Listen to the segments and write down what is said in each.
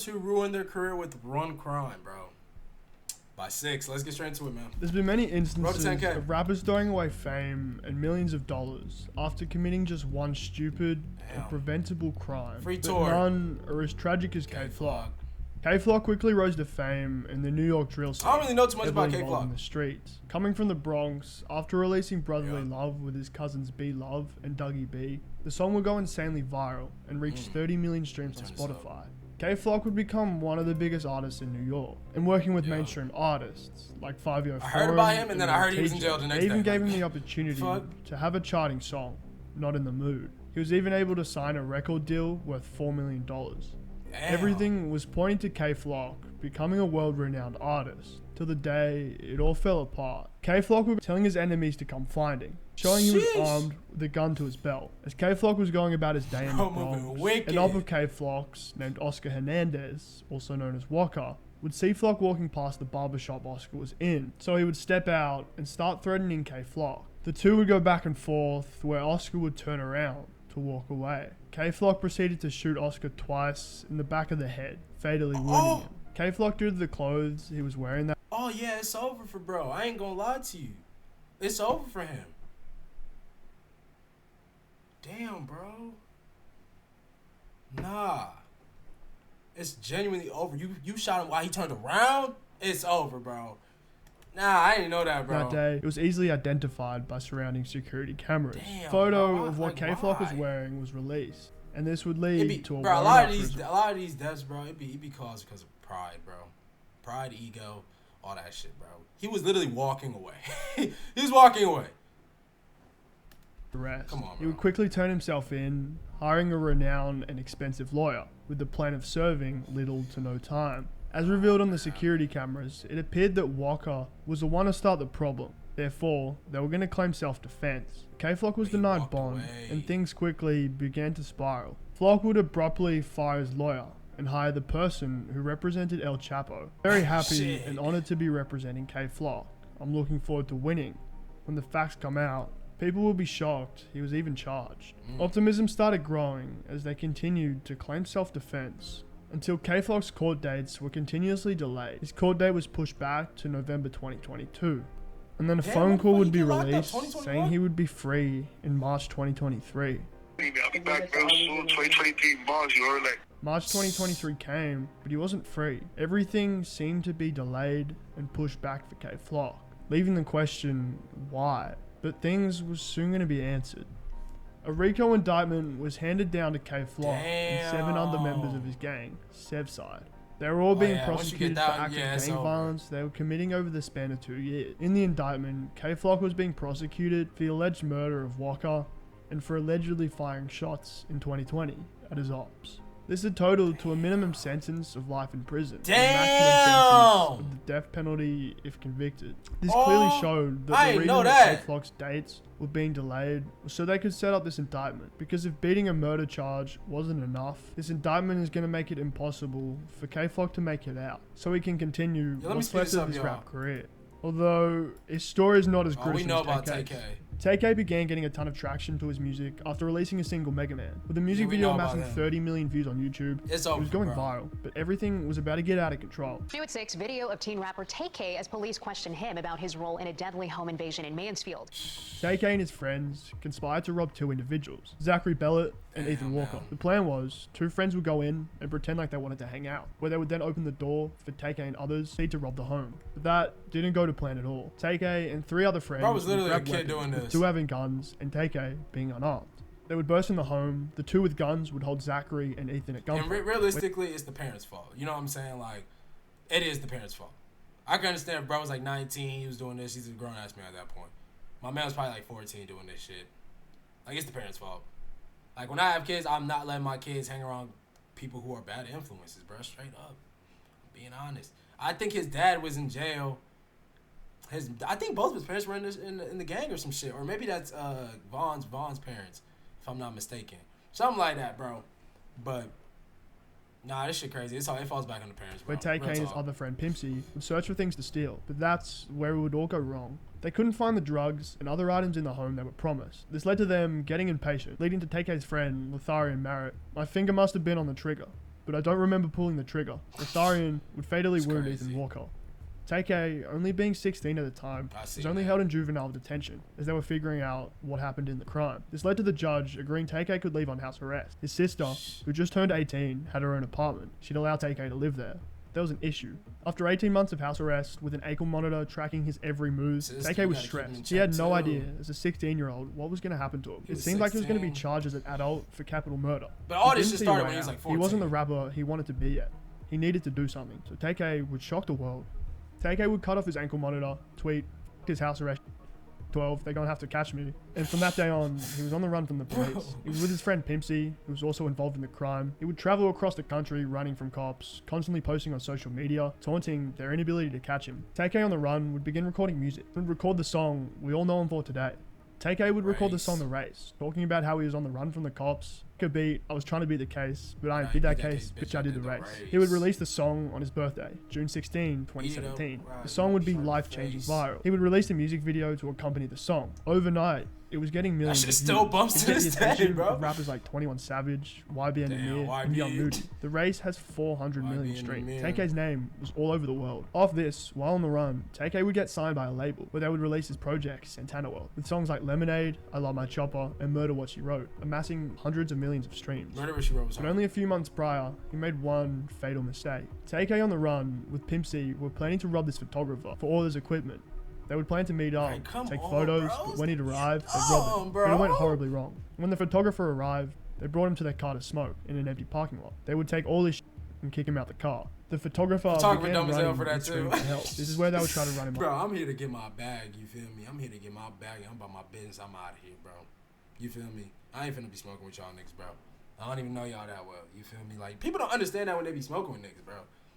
To ruin their career with one crime, bro. By 6. Let's get straight into it, man. There's been many instances 10K. of rappers throwing away fame and millions of dollars after committing just one stupid and preventable crime. Free but tour. none are as tragic as K-Flock. K-Flock quickly rose to fame in the New York drill scene. I don't really know too much about heavily involved K-Flock. in the streets. Coming from the Bronx, after releasing Brotherly Love with his cousins B-Love and Dougie B, the song would go insanely viral and reach 30 million streams on Spotify. K-Flock would become one of the biggest artists in New York, and working with mainstream artists like 5 I heard about him, and then I heard he was in jail the next They even day. gave him the opportunity to have a charting song, Not in the Mood. He was even able to sign a record deal worth $4 million. Everything was pointing to K-Flock becoming a world-renowned artist, till the day it all fell apart. K-Flock was telling his enemies to come find him, showing he was armed with a gun to his belt. As K-Flock was going about his day in the Bronx, an op of K-Flock's named Oscar Hernandez, also known as Walker, would see Flock walking past the barbershop Oscar was in, so he would step out and start threatening K-Flock. The two would go back and forth, where Oscar would turn around to walk away. K-Flock proceeded to shoot Oscar twice in the back of the head, fatally wounding him. K-Flock, due to the clothes he was wearing that. Oh yeah, it's over for bro. I ain't gonna lie to you. It's over for him. Damn, bro. Nah. It's genuinely over. You shot him while he turned around? It's over, bro. Nah, I didn't know that, bro. That day, it was easily identified by surrounding security cameras. Damn, Photo bro, of what K-Flock was wearing was released, and this would lead to a bro. A lot of these deaths, bro. It be caused because of pride, bro. Pride, ego, all that shit, bro. He was literally walking away. He was walking away. Arrest. Come on, bro. He would quickly turn himself in, hiring a renowned and expensive lawyer, with the plan of serving little to no time. As revealed on the security cameras, it appeared that Walker was the one to start the problem. Therefore, they were going to claim self-defense. K-Flock was denied bond, and things quickly began to spiral. Flock would abruptly fire his lawyer and hire the person who represented El Chapo. Very happy and honored to be representing K-Flock. I'm looking forward to winning. When the facts come out, people will be shocked he was even charged. Optimism started growing as they continued to claim self-defense, until K-Flock's court dates were continuously delayed. His court date was pushed back to November 2022. And then a phone call would be released saying he would be free in March 2023. I'll be back real soon, 2023 March, you heard, like. March 2023 came, but he wasn't free. Everything seemed to be delayed and pushed back for K-Flock, leaving the question, why? But things were soon going to be answered. A RICO indictment was handed down to K-Flock and 7 other members of his gang, Sevside. They were all being prosecuted for acts of gang violence they were committing over the span of 2 years. In the indictment, K-Flock was being prosecuted for the alleged murder of Walker and for allegedly firing shots in 2020 at his ops. This had totaled to a minimum sentence of life in prison, and a maximum sentence of the death penalty if convicted. This clearly showed that the reason that K-Flock's dates were being delayed was so they could set up this indictment, because if beating a murder charge wasn't enough, this indictment is going to make it impossible for K-Flock to make it out, so he can continue what's left of his rap career. Although his story is not as good as TK. TK began getting a ton of traction to his music after releasing a single, Mega Man. With the music video amassing 30 million views on YouTube, it was going viral, but everything was about to get out of control. New at 6, video of teen rapper TK as police question him about his role in a deadly home invasion in Mansfield. TK and his friends conspired to rob 2 individuals, Zachary Bellet and Ethan Walker. The plan was, 2 friends would go in and pretend like they wanted to hang out, where they would then open the door for TK and others to rob the home. But that didn't go to plan at all. TK and 3 other friends was literally a kid doing this. 2 having guns and TK being unarmed. They would burst in the home. The 2 with guns would hold Zachary and Ethan at gunpoint. And realistically, it's the parents' fault. You know what I'm saying? Like, it is the parents' fault. I can understand if bro was like 19, he was doing this. He's a grown-ass man at that point. My man was probably like 14 doing this shit. Like, it's the parents' fault. Like, when I have kids, I'm not letting my kids hang around people who are bad influences, bro. Straight up. I'm being honest. I think his dad was in jail. I think both of his parents were in the gang or some shit. Or maybe that's Vaughn's parents, if I'm not mistaken. Something like that, bro. But, nah, this shit crazy. It falls back on the parents, bro. Where TK and his other friend Pimpsy would search for things to steal. But that's where it would all go wrong. They couldn't find the drugs and other items in the home they were promised. This led to them getting impatient, leading to TK's friend, Lotharian Merritt. My finger must have been on the trigger. but I don't remember pulling the trigger. The Starion would fatally wound crazy. Ethan Walker. Tay-K, only being 16 at the time, was only held in juvenile detention, as they were figuring out what happened in the crime. This led to the judge agreeing Tay-K could leave on house arrest. His sister, who just turned 18, had her own apartment. She'd allow Tay-K to live there. There was an issue. After 18 months of house arrest, with an ankle monitor tracking his every move, Tay-K was stressed. He had no idea, as a 16-year-old, what was going to happen to him. It seemed like he was going to be charged as an adult for capital murder. But all this shit started when he was like 14. He wasn't the rapper he wanted to be yet. He needed to do something. So Tay-K would shock the world. Tay-K would cut off his ankle monitor, tweet, his house arrest, 12, they're gonna have to catch me. And from that day on, he was on the run from the police. He was with his friend Pimpsy, who was also involved in the crime. He would travel across the country running from cops, constantly posting on social media, taunting their inability to catch him. Tay-K on the run would begin recording music. He would record the song we all know him for today. Tay-K would record the song The Race, talking about how he was on the run from the cops. Could beat, I was trying to beat the case, but I ain't beat that case, bitch, I did the race. He would release the song on his birthday, June 16, 2017. The song would be life-changing viral. He would release a music video to accompany the song. Overnight, it was getting millions of views. Still bumps to this day, bro. Of rappers like 21 Savage, YBN Amir, and Young Moody. The Race has 400 million streams. Tay-K's name was all over the world. Off this, while on the run, Tay-K would get signed by a label, where they would release his project, Santana World, with songs like Lemonade, I Love My Chopper, and Murder What She Wrote, amassing hundreds of millions of streams. Murder What She Wrote was But only a few months prior, he made one fatal mistake. Tay-K on the run with Pimp C were planning to rob this photographer for all his equipment. They would plan to meet up, take photos, but when he'd arrived, they'd rob him. But it went horribly wrong. When the photographer arrived, they brought him to their car to smoke in an empty parking lot. They would take all his and kick him out the car. The photographer began dumb as hell running for that and screaming too. for help. This is where they would try to run him Bro, off. I'm here to get my bag, you feel me? I'm here to get my bag. I'm about my business. I'm out of here, bro. You feel me? I ain't finna be smoking with y'all niggas, bro. I don't even know y'all that well. You feel me? Like, people don't understand that when they be smoking with niggas, bro.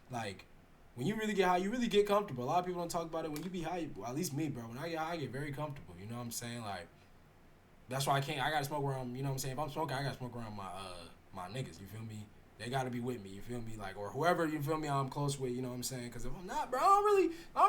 Like, when you really get high, you really get comfortable. A lot of people don't talk about it. When you be high, well, at least me, bro. When I get high, I get very comfortable. You know what I'm saying? Like, that's why I gotta smoke around, you know what I'm saying? If I'm smoking, I gotta smoke around my niggas, you feel me? They gotta be with me, you feel me? Like, or whoever, you feel me, I'm close with, you know what I'm saying? Because if I'm not, bro, I don't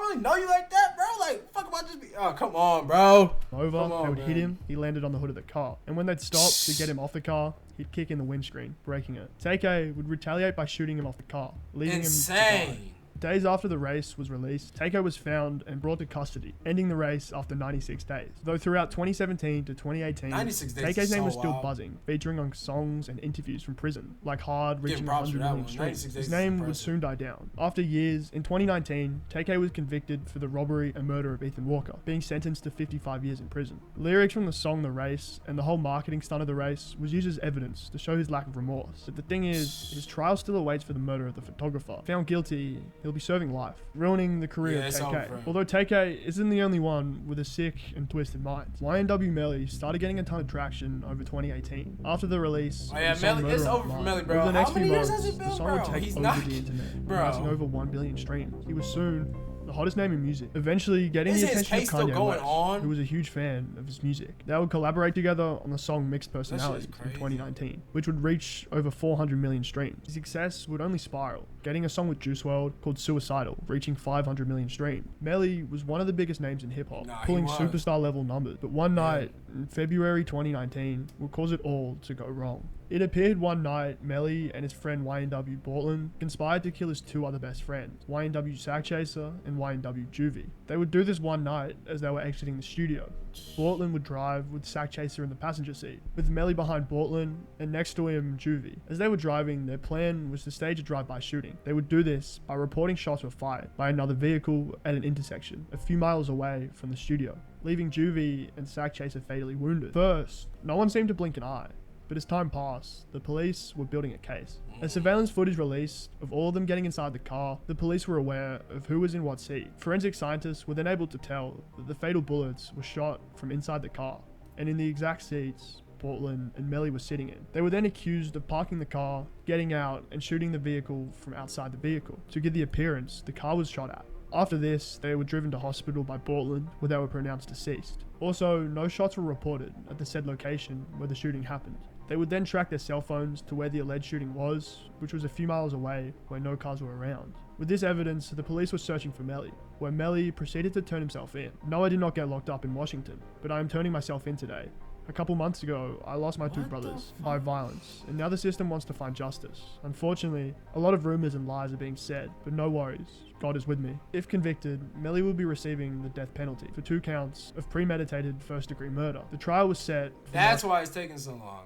really know you like that, bro. Like, fuck, if I just be, oh, come on, bro. They would hit him, he landed on the hood of the car. And when they'd stop to get him off the car, he'd kick in the windscreen, breaking it. Tay-K would retaliate by shooting him off the car, leaving him to die. Days after the race was released, Tay-K was found and brought to custody, ending the race after 96 days. Though throughout 2017 to 2018, Tay-K's name was still buzzing, featuring on songs and interviews from prison, like Hard, reaching 100 million streams. His name would soon die down. After years, in 2019, Tay-K was convicted for the robbery and murder of Ethan Walker, being sentenced to 55 years in prison. Lyrics from the song The Race and the whole marketing stunt of the race was used as evidence to show his lack of remorse. But the thing is, his trial still awaits for the murder of the photographer. Found guilty, he'll be serving life, ruining the career of Tay-K. Although Tay-K isn't the only one with a sick and twisted mind. YNW Melly started getting a ton of traction over 2018. After the release, Melly, it's over for Melly, bro. Over the next How many few years months, has it been, the song bro? would take He's over not, the internet, bro. amassing over 1 billion streams. He was soon the hottest name in music, eventually getting the attention of Kanye West, who was a huge fan of his music. They would collaborate together on the song Mixed Personalities in 2019, which would reach over 400 million streams. His success would only spiral, getting a song with Juice WRLD called Suicidal, reaching 500 million streams. Melly was one of the biggest names in hip-hop, pulling superstar level numbers, but one night in February 2019 would cause it all to go wrong. It appeared one night, Melly and his friend YNW Bortland conspired to kill his two other best friends, YNW Sackchaser and YNW Juvie. They would do this one night as they were exiting the studio. Bortland would drive with Sackchaser in the passenger seat, with Melly behind Bortland and next to him Juvie. As they were driving, their plan was to stage a drive-by shooting. They would do this by reporting shots were fired by another vehicle at an intersection a few miles away from the studio, leaving Juvie and Sackchaser fatally wounded. First, no one seemed to blink an eye. But as time passed, the police were building a case. As surveillance footage released of all of them getting inside the car, the police were aware of who was in what seat. Forensic scientists were then able to tell that the fatal bullets were shot from inside the car, and in the exact seats Bortland and Melly were sitting in. They were then accused of parking the car, getting out, and shooting the vehicle from outside the vehicle. To give the appearance the car was shot at. After this, they were driven to hospital by Bortland, where they were pronounced deceased. Also, no shots were reported at the said location where the shooting happened. They would then track their cell phones to where the alleged shooting was, which was a few miles away where no cars were around. With this evidence, the police were searching for Melly, where Melly proceeded to turn himself in. No, I did not get locked up in Washington, but I am turning myself in today. A couple months ago, I lost my two brothers by violence, and now the system wants to find justice. Unfortunately, a lot of rumors and lies are being said, but no worries, God is with me. If convicted, Melly will be receiving the death penalty for 2 counts of premeditated first-degree murder. The trial was set for That's why it's taking so long.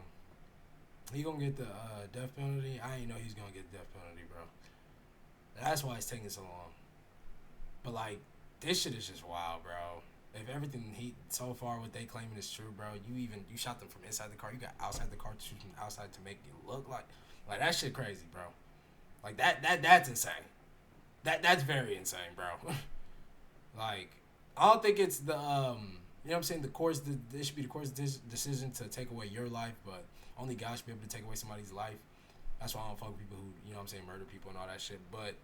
He gonna get the death penalty? I ain't know he's gonna get the death penalty, bro. That's why it's taking so long. But, like, this shit is just wild, bro. If everything so far what they claiming is true, bro, you shot them from inside the car. You got outside the car to shoot from outside to make it look like that shit crazy, bro. Like that's insane. That's very insane, bro. Like, I don't think it's the you know what I'm saying, this should be the court's decision to take away your life, but only God should be able to take away somebody's life. That's why I don't fuck with people who, you know what I'm saying, murder people and all that shit. But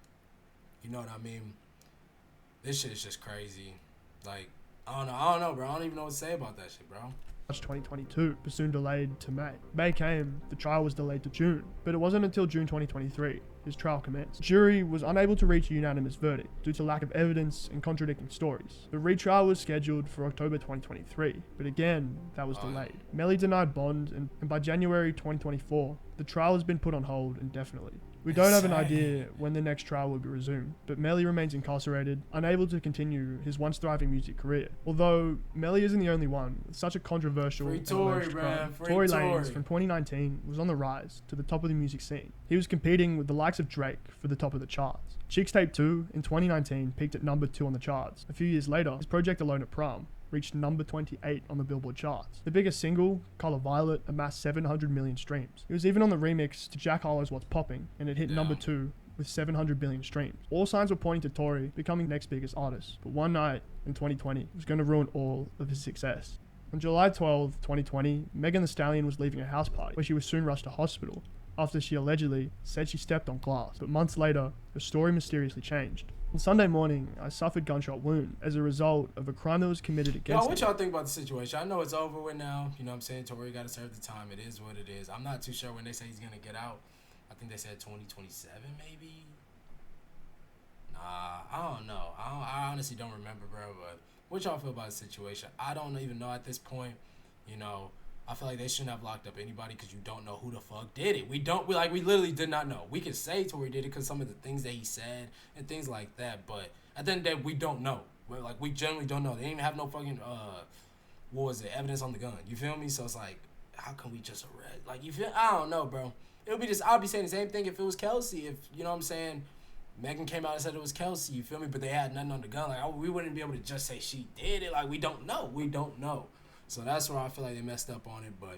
you know what I mean? This shit is just crazy. Like, I don't know, bro. I don't even know what to say about that shit, bro. March 2022, but soon delayed to May. May came, the trial was delayed to June, but it wasn't until June 2023 his trial commenced. The jury was unable to reach a unanimous verdict due to lack of evidence and contradicting stories. The retrial was scheduled for October 2023, but again, that was delayed. Melly denied bond, and by January 2024, the trial has been put on hold indefinitely. We don't have an idea when the next trial will be resumed, but Melly remains incarcerated, unable to continue his once thriving music career. Although Melly isn't the only one with such a controversial and alleged crime. Tory Lanez from 2019 was on the rise to the top of the music scene. He was competing with the likes of Drake for the top of the charts. Cheeks Tape 2 in 2019 peaked at number 2 on the charts. A few years later, his project Alone at Prom reached number 28 on the Billboard charts. The biggest single, Color Violet, amassed 700 million streams. It was even on the remix to Jack Harlow's What's Poppin', and it hit number 2 with 700 billion streams. All signs were pointing to Tory becoming the next biggest artist, but one night in 2020 was going to ruin all of his success. On July 12, 2020, Megan Thee Stallion was leaving a house party, where she was soon rushed to hospital after she allegedly said she stepped on glass, but months later, her story mysteriously changed. On Sunday morning, I suffered gunshot wound as a result of a crime that was committed against me. What y'all think about the situation? I know it's over with now. You know what I'm saying? Tory got to serve the time. It is what it is. I'm not too sure when they say he's going to get out. I think they said 2027 maybe. Nah, I don't know. I honestly don't remember, bro. But what y'all feel about the situation? I don't even know at this point. You know, I feel like they shouldn't have locked up anybody because you don't know who the fuck did it. We literally did not know. We could say Tory did it because some of the things that he said and things like that, but at the end of the day, we don't know. We generally don't know. They didn't even have no fucking, evidence on the gun. You feel me? So it's like, how can we just arrest? Like, you feel, I don't know, bro. I'll be saying the same thing if it was Kelsey. If, you know what I'm saying, Megan came out and said it was Kelsey, you feel me? But they had nothing on the gun. Like, we wouldn't be able to just say she did it. Like, we don't know. We don't know. So that's where I feel like they messed up on it, but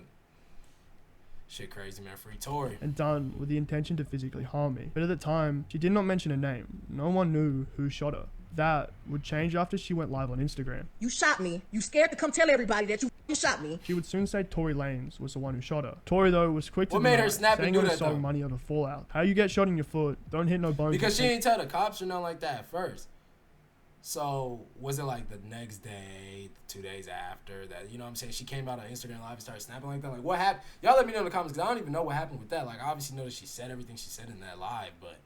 shit crazy, man. Free Tory. And done with the intention to physically harm me. But at the time, she did not mention a name. No one knew who shot her. That would change after she went live on Instagram. You shot me. You scared to come tell everybody that you shot me. She would soon say Tory Lanez was the one who shot her. Tory, though, was quick to what made her snap and do that, song Money on the Fallout. How you get shot in your foot, don't hit no bones. Because she didn't tell the cops or nothing like that at first. So, was it like the next day, 2 days after that, you know what I'm saying, she came out on Instagram Live and started snapping like that? Like, what happened? Y'all let me know in the comments, because I don't even know what happened with that. Like, I obviously know that she said everything she said in that live, but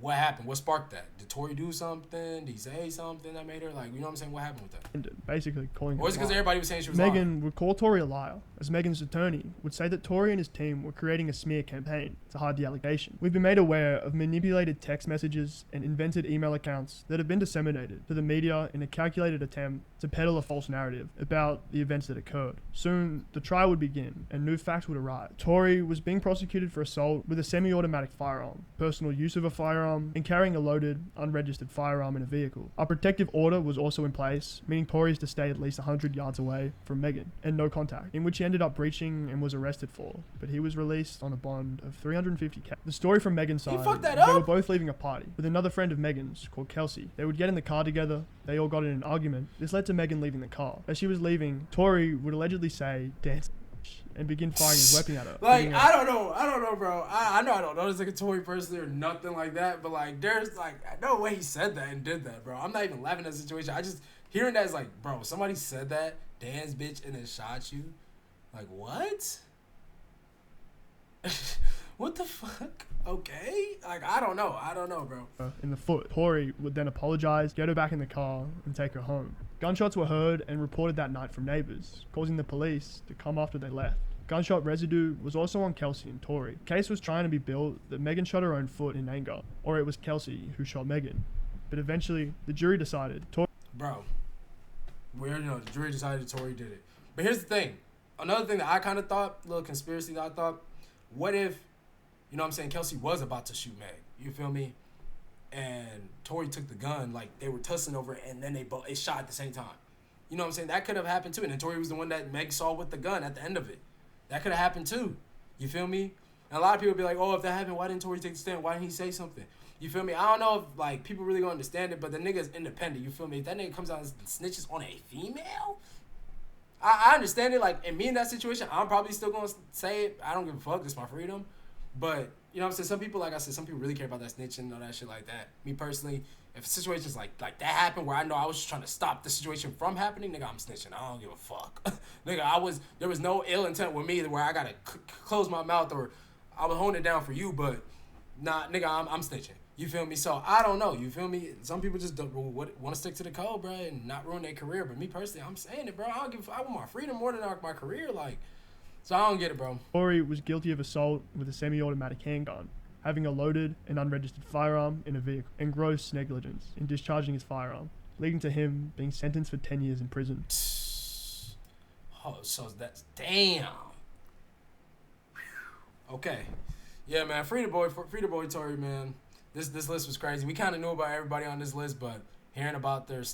what happened? What sparked that? Did Tory do something? Did he say something that made her, like, you know what I'm saying? What happened with that? Basically calling her or was it because everybody was saying she was Megan would call Tory a liar, as Megan's attorney would say that Tory and his team were creating a smear campaign to hide the allegation. We've been made aware of manipulated text messages and invented email accounts that have been disseminated to the media in a calculated attempt to peddle a false narrative about the events that occurred. Soon, the trial would begin and new facts would arrive. Tory was being prosecuted for assault with a semi-automatic firearm, personal use of a firearm, and carrying a loaded, unregistered firearm in a vehicle. A protective order was also in place, meaning Tory is to stay at least 100 yards away from Megan and no contact, in which he ended up breaching and was arrested for, but he was released on a bond of $350K. The story from Megan's side, they were both leaving a party with another friend of Megan's called Kelsey. They would get in the car together, they all got in an argument. This led to Megan leaving the car. As she was leaving, Tory would allegedly say, "Dance," and begin firing his weapon at her. Like, I don't know, bro. I know I don't know this like a Tory person or nothing like that, but like, there's like no way he said that and did that, bro. I'm not even laughing at the situation. I just hearing that is like, bro, somebody said that, dance bitch, and then shot you. Like, what? What the fuck? Okay. Like, I don't know, bro. In the foot. Tory would then apologize, get her back in the car, and take her home. Gunshots were heard and reported that night from neighbors, causing the police to come after they left. Gunshot residue was also on Kelsey and Tori. The case was trying to be built that Megan shot her own foot in anger, or it was Kelsey who shot Megan. But eventually, the jury decided Bro, we already know the jury decided Tori did it. But here's the thing. Another thing that I kind of thought, a little conspiracy that I thought, what if, you know what I'm saying, Kelsey was about to shoot Meg, you feel me? And Tori took the gun, like they were tussling over it, and then they shot at the same time. You know what I'm saying? That could have happened too. And then Tori was the one that Meg saw with the gun at the end of it. That could have happened too. You feel me? And a lot of people be like, oh, if that happened, why didn't Tori take the stand? Why didn't he say something? You feel me? I don't know if like people really gonna understand it, but the nigga's independent. You feel me? If that nigga comes out and snitches on a female, I understand it. Like, and me in that situation, I'm probably still gonna say it. I don't give a fuck. It's my freedom. But you know what I'm saying? Some people, like I said, some people really care about that snitching and all that shit like that. Me personally, if situations like that happen where I know I was just trying to stop the situation from happening, nigga, I'm snitching. I don't give a fuck. Nigga, there was no ill intent with me where I gotta close my mouth or I was holding it down for you, but nah, nigga, I'm snitching. You feel me? So I don't know. You feel me? Some people just don't want to stick to the code, bro, and not ruin their career. But me personally, I'm saying it, bro. I want my freedom more than my career, like. So I don't get it, bro. Tori was guilty of assault with a semi-automatic handgun, having a loaded and unregistered firearm in a vehicle, and gross negligence in discharging his firearm, leading to him being sentenced for 10 years in prison. Oh, so that's damn. Okay, yeah, man. Free the boy, Tori, man. This list was crazy. We kind of knew about everybody on this list, but hearing about their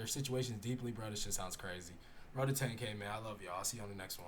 situations deeply, bro, this shit sounds crazy. Road to 10K, man. I love y'all. I'll see you on the next one.